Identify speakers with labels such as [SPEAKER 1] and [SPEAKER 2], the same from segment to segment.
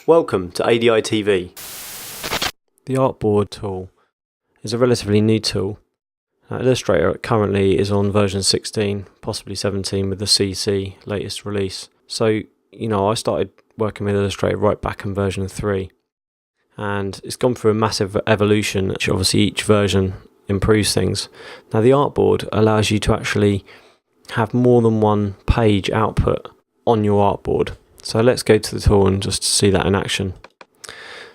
[SPEAKER 1] Welcome to ADI TV. The Artboard tool is a relatively new tool. Illustrator currently is on version 16, possibly 17 with the CC latest release. So, I started working with Illustrator right back in version 3. And it's gone through a massive evolution, which obviously each version improves things. Now the Artboard allows you to actually have more than one page output on your artboard. So let's go to the tool and just see that in action.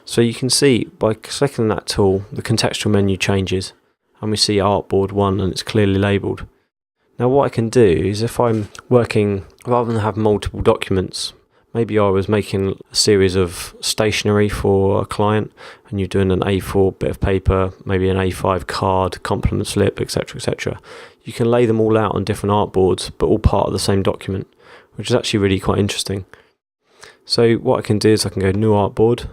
[SPEAKER 1] So you can see by selecting that tool, the contextual menu changes and we see Artboard 1 and it's clearly labelled. Now what I can do is if I'm working, rather than have multiple documents, maybe I was making a series of stationery for a client and you're doing an A4 bit of paper, maybe an A5 card, compliment slip, etc, etc. You can lay them all out on different artboards but all part of the same document, which is actually really quite interesting. So what I can do is I can go New Artboard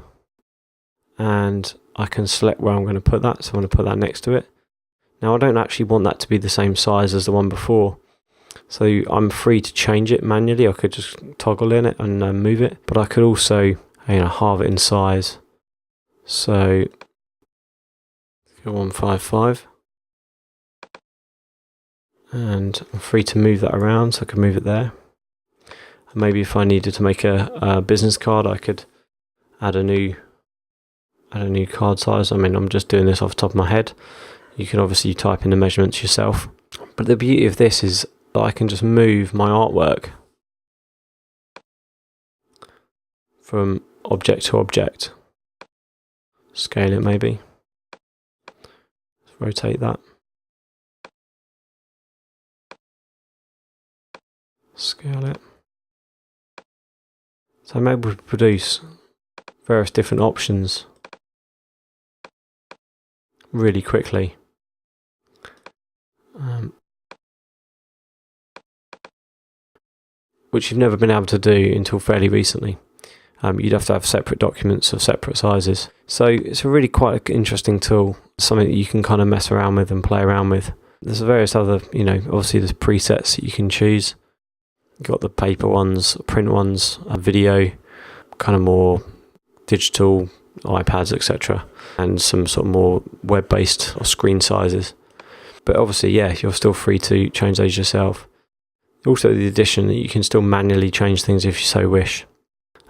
[SPEAKER 1] and I can select where I'm going to put that. So I'm going to put that next to it. Now I don't actually want that to be the same size as the one before. So I'm free to change it manually. I could just toggle in it and move it. But I could also halve it in size. So 155. And I'm free to move that around, so I can move it there. And maybe if I needed to make a business card, I could add a new card size. I'm just doing this off the top of my head. You can obviously type in the measurements yourself. But the beauty of this is that I can just move my artwork from object to object. Scale it maybe. Let's rotate that. Scale it. So I'm able to produce various different options really quickly. Which you've never been able to do until fairly recently. You'd have to have separate documents of separate sizes. So it's a really quite interesting tool, something that you can kind of mess around with and play around with. There's various other, obviously there's presets that you can choose. You've got the paper ones, print ones, a video, kind of more digital, iPads, etc. And some sort of more web-based or screen sizes. But obviously, you're still free to change those yourself. Also the addition that you can still manually change things if you so wish.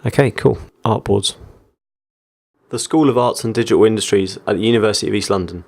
[SPEAKER 1] Okay, cool. Artboards. The School of Arts and Digital Industries at the University of East London.